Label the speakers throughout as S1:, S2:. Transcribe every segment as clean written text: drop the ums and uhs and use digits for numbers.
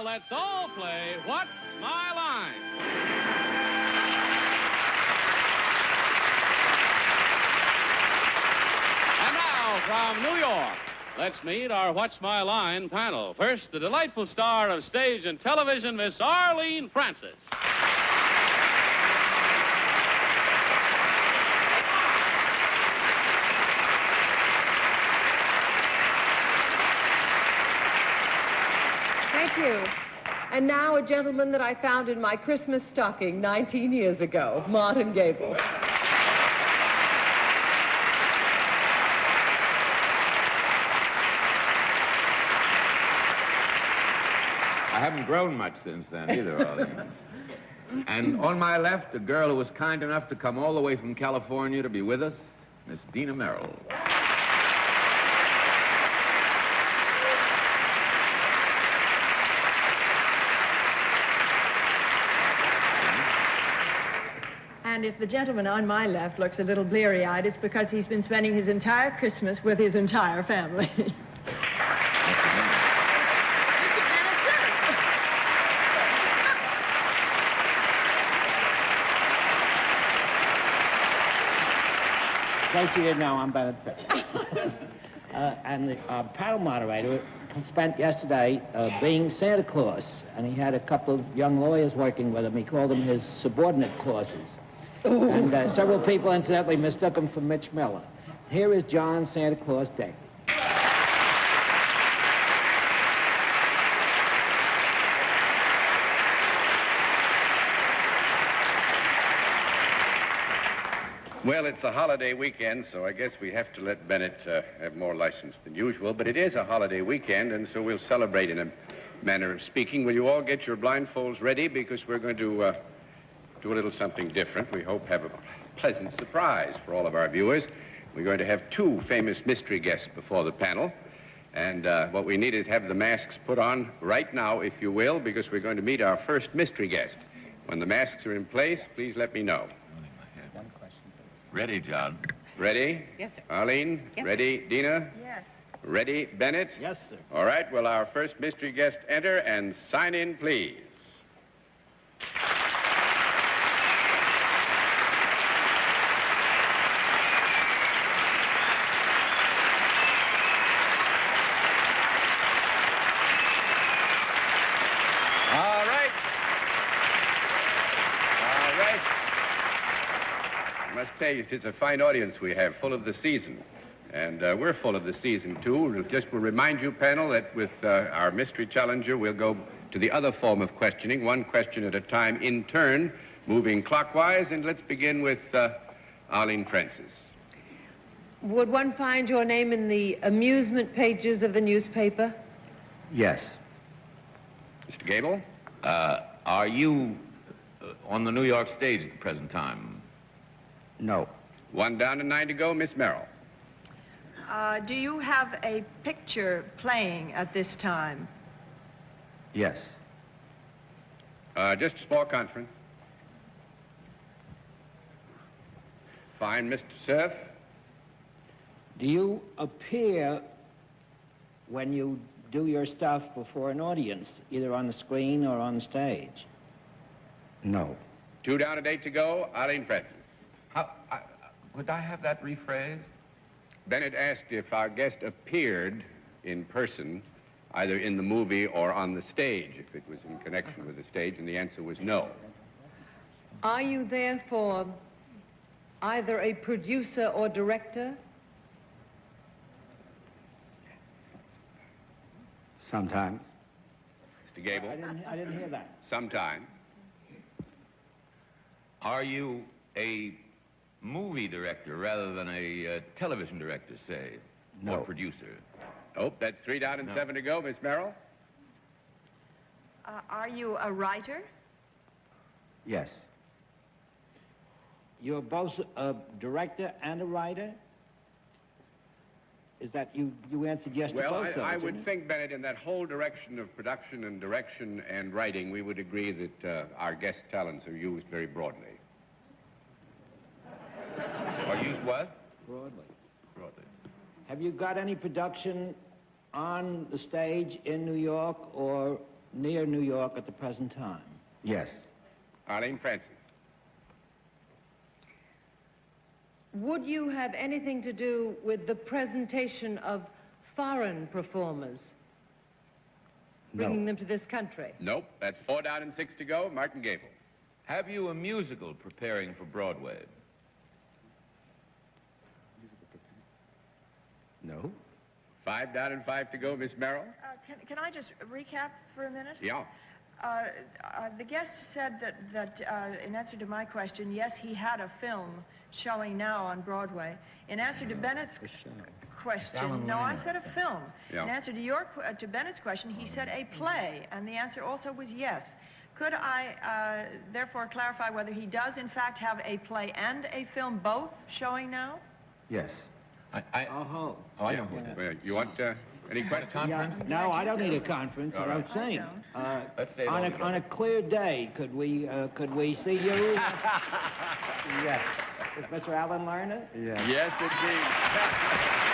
S1: Now let's all play What's My Line? And now, from New York, let's meet our What's My Line panel. First, the delightful star of stage and television, Miss Arlene Francis.
S2: Thank you. And now a gentleman that I found in my Christmas stocking 19 years ago, Martin Gabel.
S3: I haven't grown much since then either, Arlene. And on my left, a girl who was kind enough to come all the way from California to be with us, Miss Dina Merrill.
S4: And if the gentleman on my left looks a little bleary-eyed, it's because he's been spending his entire Christmas with his entire family.
S5: In case you didn't know, I'm Bennett. And the panel moderator spent yesterday being Santa Claus, and he had a couple of young lawyers working with him. He called them his subordinate clauses. Ooh. And several people, incidentally, mistook him for Mitch Miller. Here is John Santa Claus Daly.
S6: Well, it's a holiday weekend, so I guess we have to let Bennett have more license than usual. But it is a holiday weekend, and so we'll celebrate in a manner of speaking. Will you all get your blindfolds ready? Because we're going to do a little something different. We hope have a pleasant surprise for all of our viewers. We're going to have two famous mystery guests before the panel. And what we need is have the masks put on right now, if you will, because we're going to meet our first mystery guest. When the masks are in place, please let me know.
S3: Ready, John.
S6: Ready?
S2: Yes, sir.
S6: Arlene?
S2: Yes,
S6: ready, Dina?
S4: Yes.
S6: Ready, Bennett?
S5: Yes, sir.
S6: All right, will our first mystery guest enter and sign in, please? All right. All right. I must tell you, it's a fine audience we have, full of the season. And we're full of the season, too. Just will remind you, panel, that with our mystery challenger, we'll go to the other form of questioning, one question at a time in turn, moving clockwise. And let's begin with Arlene Francis.
S2: Would one find your name in the amusement pages of the newspaper?
S3: Yes.
S6: Mr. Gabel?
S3: Are you on the New York stage at the present time?
S5: No.
S6: One down and 9 to go, Miss Merrill.
S4: Do you have a picture playing at this time?
S3: Yes.
S6: Just a small conference. Fine, Mr. Cerf.
S5: Do you appear when you do your stuff before an audience, either on the screen or on the stage?
S3: No.
S6: 2 down and 8 to go, Arlene Francis.
S3: Would I have that rephrased?
S6: Bennett asked if our guest appeared in person, either in the movie or on the stage, if it was in connection with the stage, and the answer was no.
S2: Are you therefore either a producer or director?
S5: Sometimes.
S6: Mr. Gabel?
S5: I didn't hear that.
S6: Sometime.
S3: Are you a movie director rather than a television director, say?
S5: No.
S3: Or producer?
S6: Oh, that's 3 down and 7 to go, Miss Merrill.
S4: Are you a writer?
S5: Yes. You're both a director and a writer? Is that you answered yes to
S6: Well,
S5: both those,
S6: I
S5: didn't
S6: would
S5: you?
S6: think, Bennett, in that whole direction of production and writing, we would agree that our guest talents are used very broadly.
S3: Or used what?
S5: Broadly.
S3: Broadly.
S5: Have you got any production on the stage in New York or near New York at the present time?
S7: Yes.
S6: Arlene Francis.
S2: Would you have anything to do with the presentation of foreign performers? Bringing them to this country?
S6: Nope. That's 4 down and 6 to go. Martin Gabel.
S3: Have you a musical preparing for Broadway?
S7: No.
S6: 5 down and 5 to go, Miss Merrill.
S4: Can I just recap for a minute?
S6: Yeah.
S4: The guest said that in answer to my question, yes, he had a film showing now on Broadway. In answer to Bennett's question, no, I said a film.
S6: Yeah.
S4: In answer to Bennett's question, he said a play, and the answer also was yes. Could I therefore clarify whether he does in fact have a play and a film both showing now?
S7: Yes.
S3: I don't want
S6: Well, you want any questions?
S5: Yeah, no, I don't need a conference. I don't think.
S3: Let's say it
S5: On
S3: all
S5: a
S3: together.
S5: clear day, could we see you?
S7: Yes.
S5: Is Mr. Alan Lerner?
S7: Yes.
S6: Yes, indeed.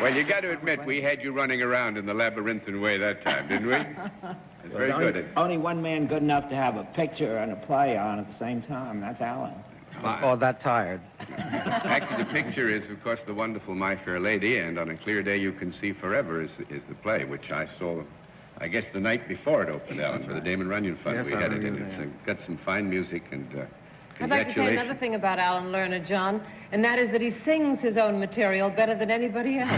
S6: Well, you got to admit, we had you running around in the labyrinthine way that time, didn't we? It's very good.
S5: Only one man good enough to have a picture and a play on at the same time. That's Alan.
S7: Or that tired.
S6: Actually, the picture is, of course, the wonderful My Fair Lady, and On a Clear Day You Can See Forever is the play, which I saw, I guess, the night before it opened, Alan, for the Damon Runyon Fund.
S7: Yes,
S6: We
S7: I
S6: had it in.
S7: remember
S6: It's got some fine music, and
S2: I'd like to say another
S6: congratulations.
S2: thing about Alan Lerner, John, and that is that he sings his own material better than anybody else.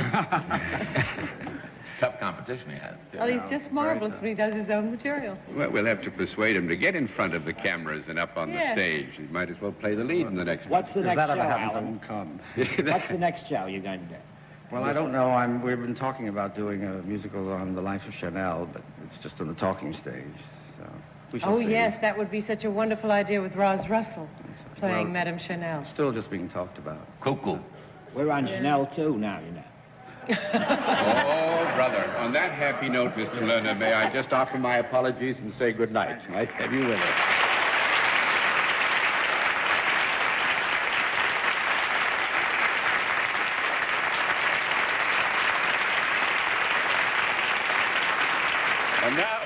S3: Tough competition he has, too.
S2: Well, he's just marvelous when he does his own material.
S6: Well, we'll have to persuade him to get in front of the cameras and up on the
S2: Yes.
S6: stage. He might as well play the lead in the next one.
S5: What's the
S7: If
S5: next
S7: that
S5: show,
S7: ever happens, I
S5: Alan?
S7: won't come.
S5: What's the next show you're going to do?
S7: Well, I don't know. We've been talking about doing a musical on the life of Chanel, but it's just on the talking stage. So we shall
S2: Oh,
S7: see.
S2: yes, that would be such a wonderful idea with Roz Russell playing
S7: Well,
S2: Madame Chanel.
S7: Still just being talked about.
S3: Cuckoo.
S5: We're on Chanel too now, you know.
S6: Oh, brother. On that happy note, Mr. Lerner, may I just offer my apologies and say good night. Nice to have you with us. And now,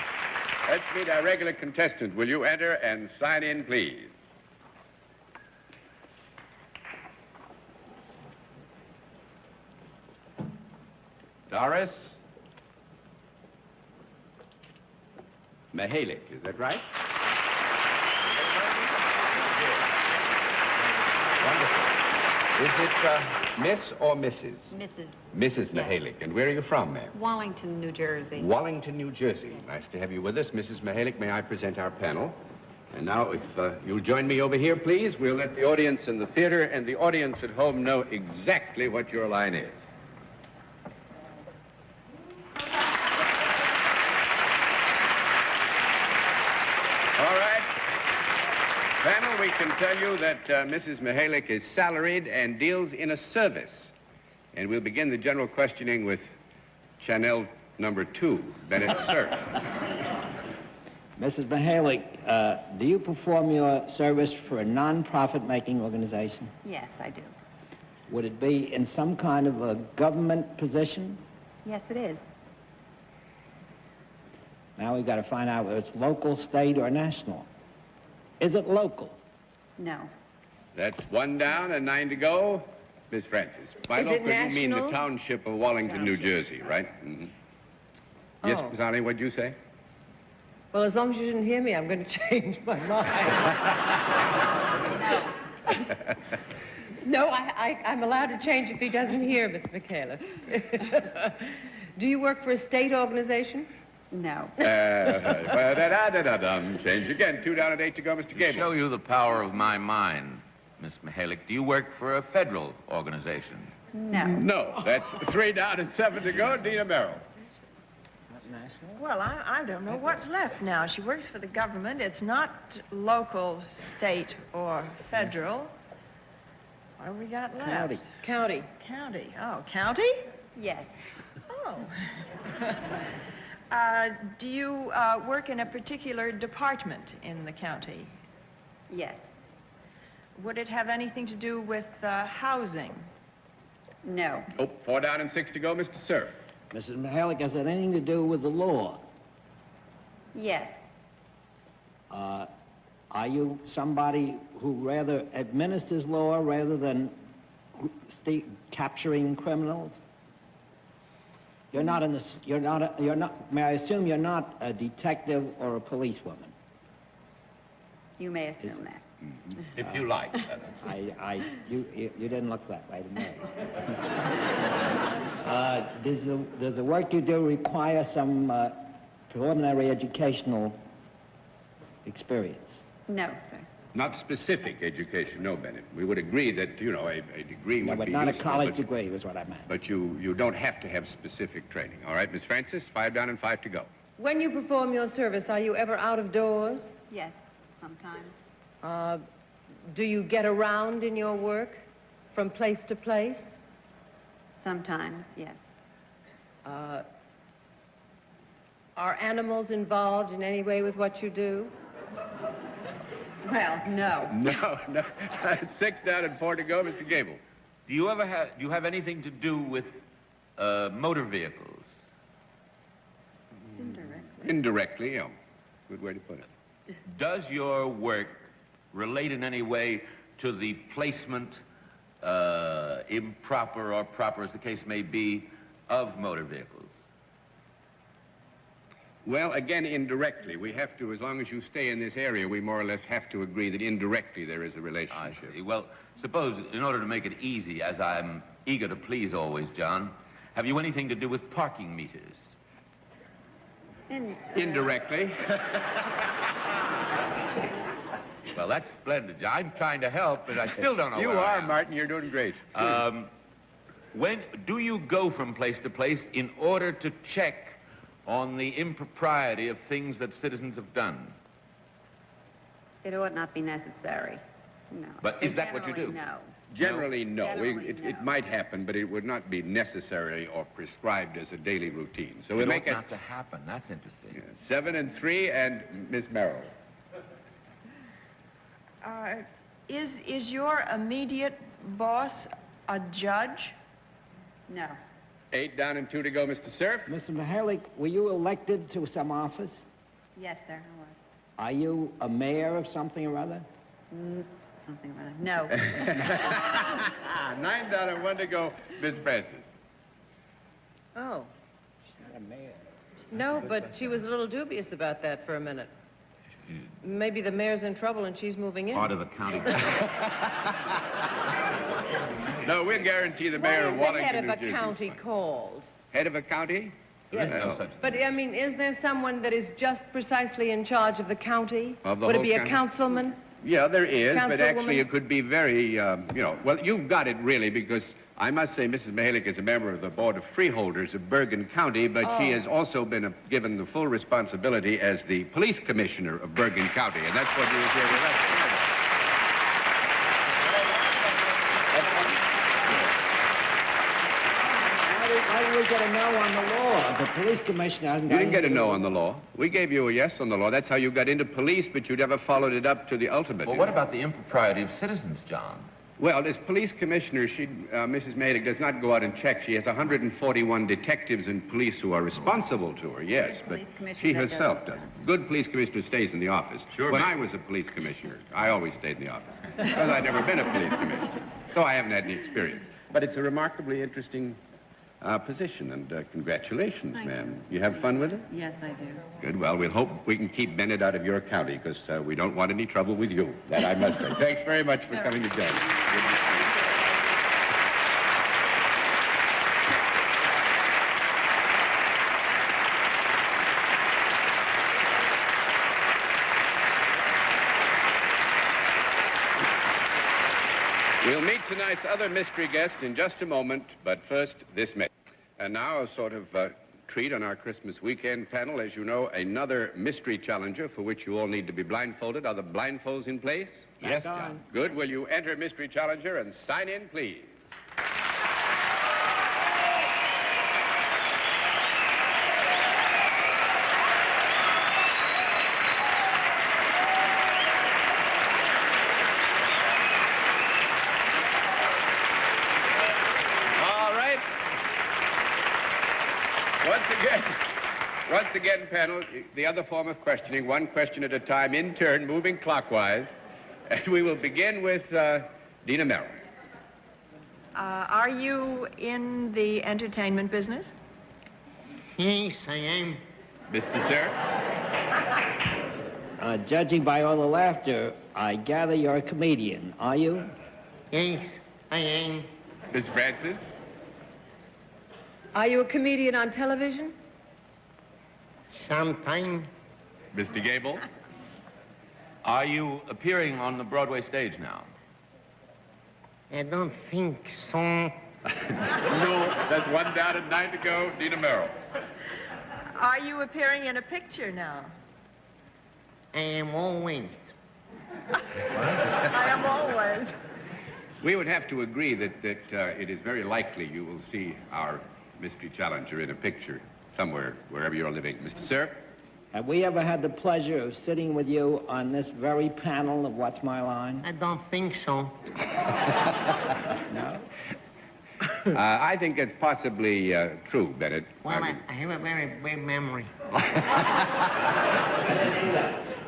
S6: let's meet our regular contestant. Will you enter and sign in, please? Doris Mihalik, is that right? Wonderful. Is it Miss or Mrs.?
S8: Mrs.
S6: Mrs. Mihalik. And where are you from, ma'am?
S8: Wallington, New Jersey.
S6: Wallington, New Jersey. Nice to have you with us. Mrs. Mihalik, may I present our panel? And now, if you'll join me over here, please, we'll let the audience in the theater and the audience at home know exactly what your line is. All right. Panel, we can tell you that Mrs. Mihalik is salaried and deals in a service. And we'll begin the general questioning with Chanel number 2, Bennett Cerf.
S5: Mrs. Mihalik, do you perform your service for a non-profit-making organization?
S8: Yes, I do.
S5: Would it be in some kind of a government position?
S8: Yes, it is.
S5: Now we've got to find out whether it's local, state, or national. Is it local?
S8: No.
S6: That's 1 down and 9 to go. Miss Francis. By
S2: Is it
S6: local, you mean the
S2: national?
S6: township of Wallington, New Jersey, right? Mm-hmm. Yes,
S2: Oh.
S6: Miss Arlene, what'd you say?
S2: Well, as long as you didn't hear me, I'm going to change my mind. No, I'm allowed to change if he doesn't hear, Miss Michaela. Do you work for a state organization?
S8: No.
S6: Change again. 2 down and 8 to go, Mr.
S3: To
S6: Gabel.
S3: show you the power of my mind, Miss Mihalik, do you work for a federal organization?
S8: No.
S6: No, that's 3 down and 7 to go. Dina Merrill.
S5: Not national?
S4: Well, I don't know what's left now. She works for the government. It's not local, state, or federal. What have we got left?
S5: County.
S2: County.
S4: County. Oh, county?
S8: Yes.
S4: Oh. Do you work in a particular department in the county?
S8: Yes.
S4: Would it have anything to do with housing?
S8: No.
S6: Oh, 4 down and 6 to go, Mr. Cerf.
S5: Mrs. Mihalik, has it anything to do with the law?
S8: Yes.
S5: Are you somebody who rather administers law rather than capturing criminals? You're not in the, you're not, may I assume you're not a detective or a policewoman?
S8: You may assume that.
S3: If you like.
S5: You didn't look that way to me. Does the work you do require some preliminary educational experience?
S8: No, sir.
S6: Not specific education, no, Bennett. We would agree that, you know, a degree
S5: No,
S6: would
S5: but
S6: be
S5: not a
S6: useful,
S5: college
S6: but-
S5: degree was what I meant.
S6: But you don't have to have specific training. All right, Miss Francis, 5 down and 5 to go.
S2: When you perform your service, are you ever out of doors?
S8: Yes, sometimes.
S2: Do you get around in your work from place to place?
S8: Sometimes, yes.
S2: Are animals involved in any way with what you do?
S8: Well, no.
S6: No. 6 down and 4 to go, Mr. Gabel.
S3: Do you have anything to do with motor vehicles?
S8: Indirectly.
S6: Indirectly, yeah. Good way to put it.
S3: Does your work relate in any way to the placement, improper or proper, as the case may be, of motor vehicles?
S6: Well, again, indirectly. We have to, as long as you stay in this area, we more or less have to agree that indirectly there is a
S3: I
S6: relationship.
S3: see. Well, suppose, in order to make it easy, as I'm eager to please always, John, have you anything to do with parking meters?
S6: Indirectly.
S3: Well, that's splendid. I'm trying to help, but I still don't know
S6: You
S3: where I
S6: are,
S3: am.
S6: Martin. You're doing great.
S3: When do you go from place to place in order to check on the impropriety of things that citizens have done?
S8: It ought not be necessary. No.
S3: But is that what you
S8: Generally,
S3: do?
S8: No.
S6: Generally, no.
S8: Generally,
S6: It
S8: no.
S6: might happen, but it would not be necessary or prescribed as a daily routine. So
S3: It
S6: we
S3: ought
S6: make it
S3: not to happen. That's interesting.
S6: 7 and 3, and Miss Merrill.
S4: Is your immediate boss a judge?
S8: No.
S6: 8 down and 2 to go, Mr. Cerf.
S5: Mr. Mihalik, were you elected to some office?
S8: Yes, sir, I was.
S5: Are you a mayor of something or other?
S8: Something or other. No.
S6: 9 down and 1 to go, Miss Francis.
S2: Oh,
S5: She's not a mayor.
S2: no, but she was a little dubious about that for a minute. Maybe the mayor's in trouble and she's moving in.
S3: Part of the county.
S6: No, we'll guarantee the
S2: What
S6: mayor
S2: is
S6: of
S2: the
S6: Wallington,
S2: head of
S6: New
S2: a
S6: Jersey.
S2: county called?
S6: Head of a county?
S3: There is no
S6: Well,
S3: such
S2: But, I mean, is there someone that is just precisely in charge of the county?
S6: Of the
S2: Would it
S6: whole
S2: be a
S6: county?
S2: councilman?
S6: Yeah, there is, but actually
S2: Councilwoman?
S6: it could be very, well, you've got it really, because I must say Mrs. Mihalik is a member of the Board of Freeholders of Bergen County, but she has also been given the full responsibility as the police commissioner of Bergen County, and that's what you was here with us.
S5: Why did we get a no on the law? The police commissioner hasn't
S6: You didn't get a
S5: anything to
S6: no
S5: do
S6: on the law. We gave you a yes on the law. That's how you got into police, but you never followed it up to the ultimate.
S3: Well, what about the impropriety of citizens, John?
S6: Well, as police commissioner, Mrs. Mihalik does not go out and check. She has 141 detectives and police who are responsible to her, yes, but
S8: Police commissioner
S6: she
S8: that
S6: herself
S8: does.
S6: doesn't. Good police commissioner stays in the office.
S3: Sure,
S6: When
S3: ma'am.
S6: I was a police commissioner, I always stayed in the office, because I'd never been a police commissioner, so I haven't had any experience. But it's a remarkably interesting position, and congratulations, ma'am. You have fun with it?
S8: Yes, I do.
S6: Good. Well, we'll hope we can keep Bennett out of your county, because we don't want any trouble with you. That I must say. Thanks very much for coming to join us. We'll meet tonight's other mystery guest in just a moment, but first, this message. And now, a sort of treat on our Christmas weekend panel. As you know, another mystery challenger for which you all need to be blindfolded. Are the blindfolds in place?
S5: Yes, John.
S6: Good. Will you enter mystery challenger and sign in, please? Once again, panel, the other form of questioning, one question at a time, in turn, moving clockwise. And we will begin with Dina Merrill.
S4: Are you in the entertainment business?
S9: Yes, I am.
S6: Mr. Sir?
S5: Judging by all the laughter, I gather you're a comedian, are you?
S9: Yes, I am.
S6: Miss Francis?
S2: Are you a comedian on television?
S9: Sometime.
S6: Mr. Gabel?
S3: Are you appearing on the Broadway stage now?
S9: I don't think so.
S6: No, that's one down and 9 to go. Dina Merrill.
S4: Are you appearing in a picture now?
S9: I am always.
S4: I am always.
S6: We would have to agree that it is very likely you will see our mystery challenger in a picture somewhere, wherever you're living. Mr. Sir?
S5: Have we ever had the pleasure of sitting with you on this very panel of What's My Line?
S9: I don't think so.
S5: No?
S6: I think it's possibly true, Bennett.
S9: Well, I have a very bad memory.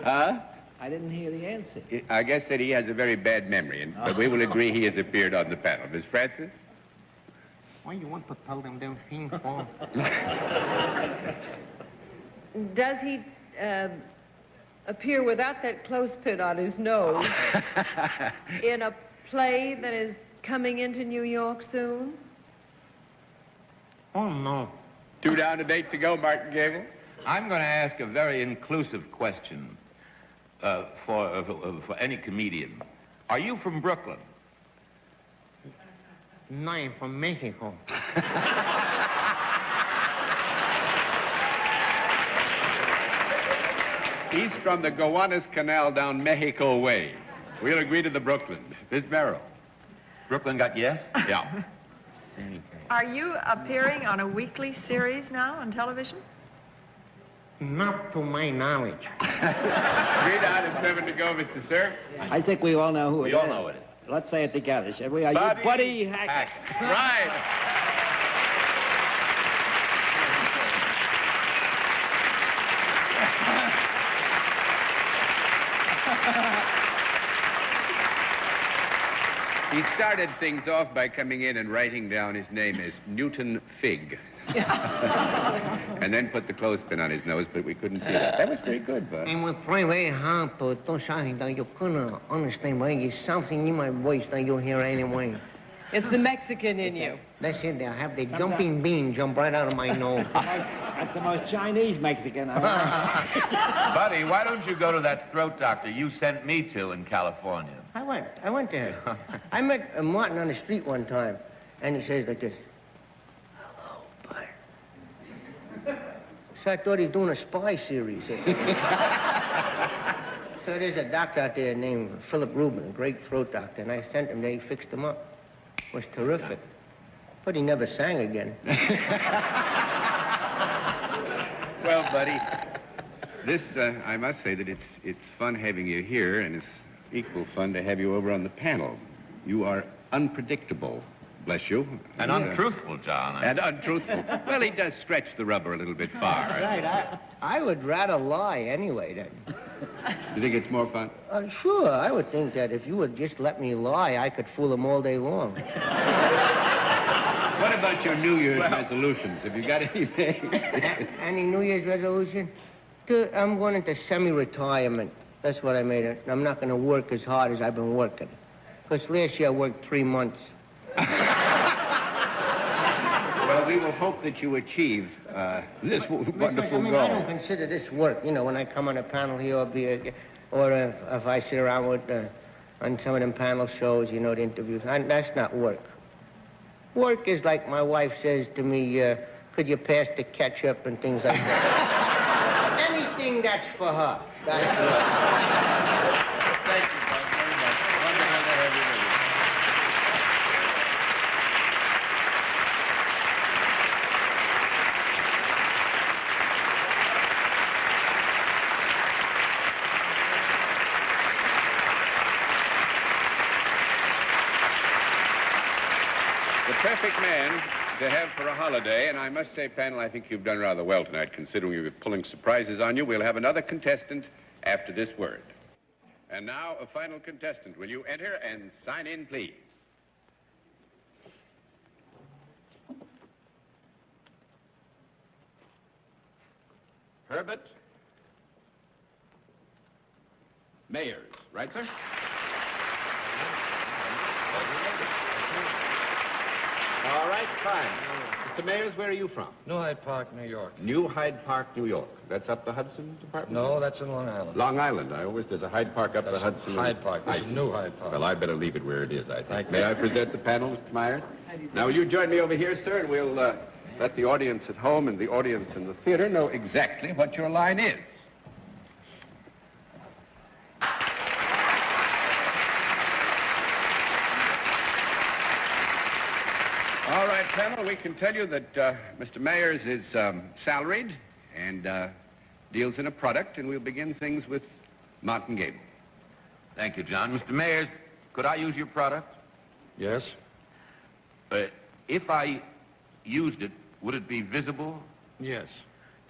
S5: Huh? I didn't hear the answer.
S6: I guess that he has a very bad memory, but we will agree he has appeared on the panel. Miss Francis?
S9: Why you want to tell them things for?
S2: Does he appear without that clothespin on his nose in a play that is coming into New York soon?
S9: Oh, no.
S6: 2 down and 8 to go, Martin Gabel.
S3: I'm going to ask a very inclusive question for any comedian. Are you from Brooklyn?
S9: No, I'm from Mexico.
S6: He's from the Gowanus Canal down Mexico way. We'll agree to the Brooklyn. Miss Merrill.
S3: Brooklyn got yes?
S6: Yeah.
S4: Are you appearing on a weekly series now on television?
S9: Not to my knowledge.
S6: 3 down and 7 to go, Mr. Sir.
S5: I think we all know who it is.
S3: We all know it.
S5: Let's say it together, shall we? Are you Buddy Hackett?
S6: Right. He started things off by coming in and writing down his name as Newton Fig. And then put the clothespin on his nose, but we couldn't see that. That was very good, Bud.
S9: I will try very hard to do something that you couldn't understand, but there's something in my voice that you hear anyway.
S2: It's the Mexican in you.
S9: That's it. I have the jumping bean jump right out of my nose.
S5: That's the most Chinese Mexican I've
S3: Buddy, why don't you go to that throat doctor you sent me to in California?
S9: I went there. I met Martin on the street one time, and he says like this. Hello, Bud. So I thought he was doing a spy series. So there's a doctor out there named Philip Rubin, a great throat doctor, and I sent him there. He fixed him up. It was terrific. But he never sang again.
S6: Well, buddy, this, I must say that it's fun having you here, and it's equal fun to have you over on the panel. You are unpredictable, bless you.
S3: And untruthful, John.
S6: And untruthful. Well, he does stretch the rubber a little bit far.
S9: Right. I would rather lie anyway, then.
S6: You think it's more fun?
S9: Sure, I would think that if you would just let me lie, I could fool them all day long.
S6: What about your New Year's resolutions? Have you got anything?
S9: Any New Year's resolution? I'm going into semi-retirement. That's what I made it. I'm not going to work as hard as I've been working. Because last year I worked 3 months.
S6: Well, we will hope that you achieve this wonderful goal.
S9: I don't consider this work. You know, when I come on a panel here, or if I sit around with on some of them panel shows, you know, the interviews. That's not work. Work is like my wife says to me, could you pass the ketchup and things like that. Anything that's for her. That's work.
S6: Thank you, Bob, very much. Wonderful to have you with us. The perfect man to have for a holiday, and I must say, panel, I think you've done rather well tonight, considering you're pulling surprises on you. We'll have another contestant after this word. And now, a final contestant. Will you enter and sign in, please? Herbert Mayers, right, sir? All right, fine. Mr. Mayers, where are you from?
S10: New Hyde Park, New York.
S6: New Hyde Park, New York. That's up the Hudson Department?
S10: No, that's in Long Island.
S6: Long Island. I always, there's a Hyde Park up the Hudson.
S10: Hyde Park. This is New Hyde Park.
S6: Well, I better leave it where it is, I think. May I present the panel, Mr. Myers? Now, will you join me over here, sir, and we'll let the audience at home and the audience in the theater know exactly what your line is. All right, panel, we can tell you that Mr. Mayers is salaried and deals in a product, and we'll begin things with Martin Gabel. Thank you, John. Mr. Mayers, could I use your product?
S10: Yes?
S6: If I used it, would it be visible?
S10: Yes.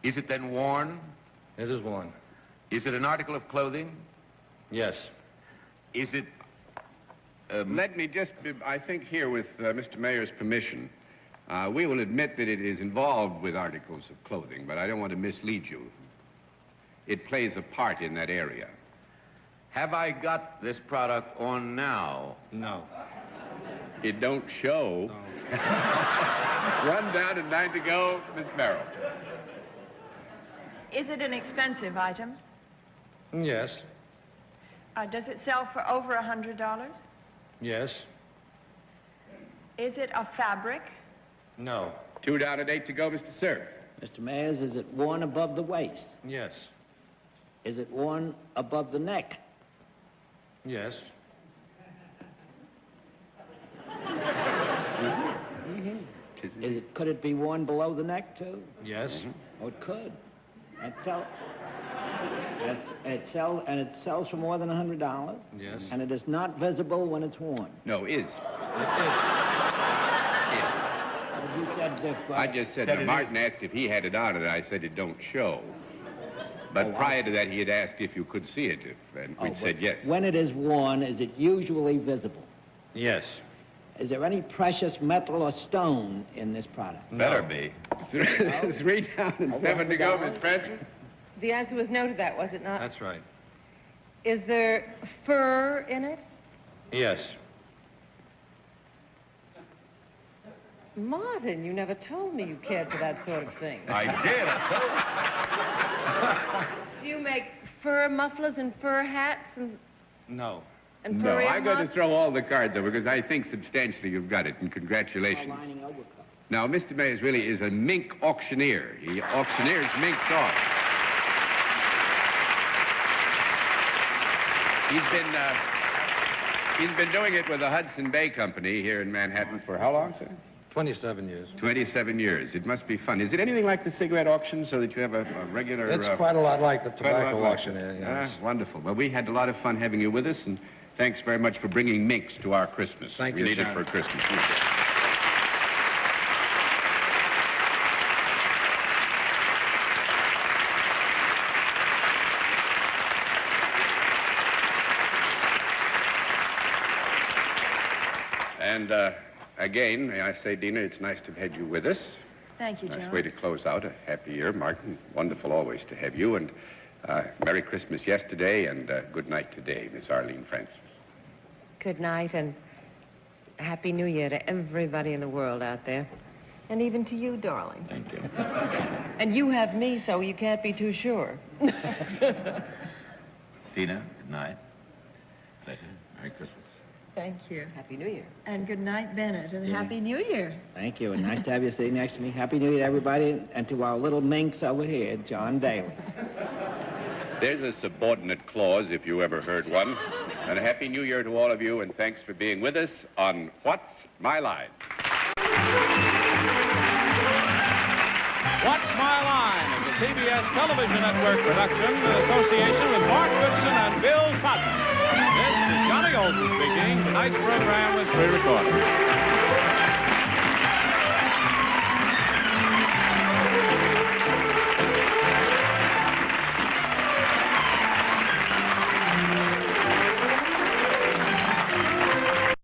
S6: Is it then worn?
S10: It is worn.
S6: Is it an article of clothing?
S10: Yes.
S6: Is it... Let me just, I think here with Mr. Mayer's permission, we will admit that it is involved with articles of clothing, but I don't want to mislead you. It plays a part in that area.
S3: Have I got this product on now?
S10: No.
S6: It don't show. No. One down and 9 to go, Miss Merrill.
S4: Is it an expensive item?
S10: Yes.
S4: Does it sell for over $100?
S10: Yes.
S4: Is it a fabric?
S10: No.
S6: 2 down and 8 to go, Mr. Sir.
S5: Mr. Mayers, is it worn above the waist?
S10: Yes.
S5: Is it worn above the neck?
S10: Yes.
S5: Could it be worn below the neck, too?
S10: Yes.
S5: Oh, it could. It sells for more than $100.
S10: Yes.
S5: And it is not visible when it's worn.
S6: No, is.
S10: It is.
S5: You said if...
S6: I just said that Martin asked if he had it on, and I said it don't show. But prior to that, he had asked if you could see it, and we'd said yes.
S5: When it is worn, is it usually visible?
S10: Yes.
S5: Is there any precious metal or stone in this product?
S10: No.
S6: Better be. 3 down and 7 to go, Miss Francis.
S2: The answer was no to that, was it not?
S10: That's right.
S2: Is there fur in it?
S10: Yes.
S2: Martin, you never told me you cared for that sort of thing.
S6: I did. I
S2: Do you make fur mufflers and fur hats and
S10: No.
S2: fur
S6: No, I'm going to
S2: earmuffs?
S6: throw all the cards over because I think substantially you've got it, and congratulations.
S5: Lining overcoat.
S6: Now, Mr. Mayers really is a mink auctioneer. He auctioneers minks off. He's been doing it with the Hudson Bay Company here in Manhattan for how long, sir?
S10: 27 years.
S6: 27 years. It must be fun. Is it anything like the cigarette auction so that you have a regular...
S10: It's quite a lot like the
S6: quite a lot
S10: tobacco
S6: like
S10: auction.
S6: it.
S10: Yes.
S6: Wonderful. Well, we had a lot of fun having you with us, and thanks very much for bringing minks to our Christmas.
S10: Thank
S6: we
S10: you,
S6: need it
S10: John.
S6: for Christmas. And again, may I say, Dina, it's nice to have had you with us.
S4: Thank you, John.
S6: Nice way to close out a happy year, Martin. Wonderful always to have you. And Merry Christmas yesterday and good night today, Miss Arlene Francis.
S2: Good night and Happy New Year to everybody in the world out there. And even to you, darling.
S3: Thank you.
S2: And you have me, so you can't be too sure.
S3: Dina, good night. Pleasure. Merry Christmas.
S4: Thank you.
S2: Happy New Year.
S4: And good night, Bennett, and
S5: Yeah.
S4: Happy New Year.
S5: Thank you, and nice to have you sitting next to me. Happy New Year to everybody, and to our little minx over here, John Daly.
S6: There's a subordinate clause, if you ever heard one. And a Happy New Year to all of you, and thanks for being with us on What's My Line?
S1: What's My Line is a CBS television network production in association with Mark Goodson and Bill Cotton. This is Johnny Olson speaking. Tonight's program was pre-recorded.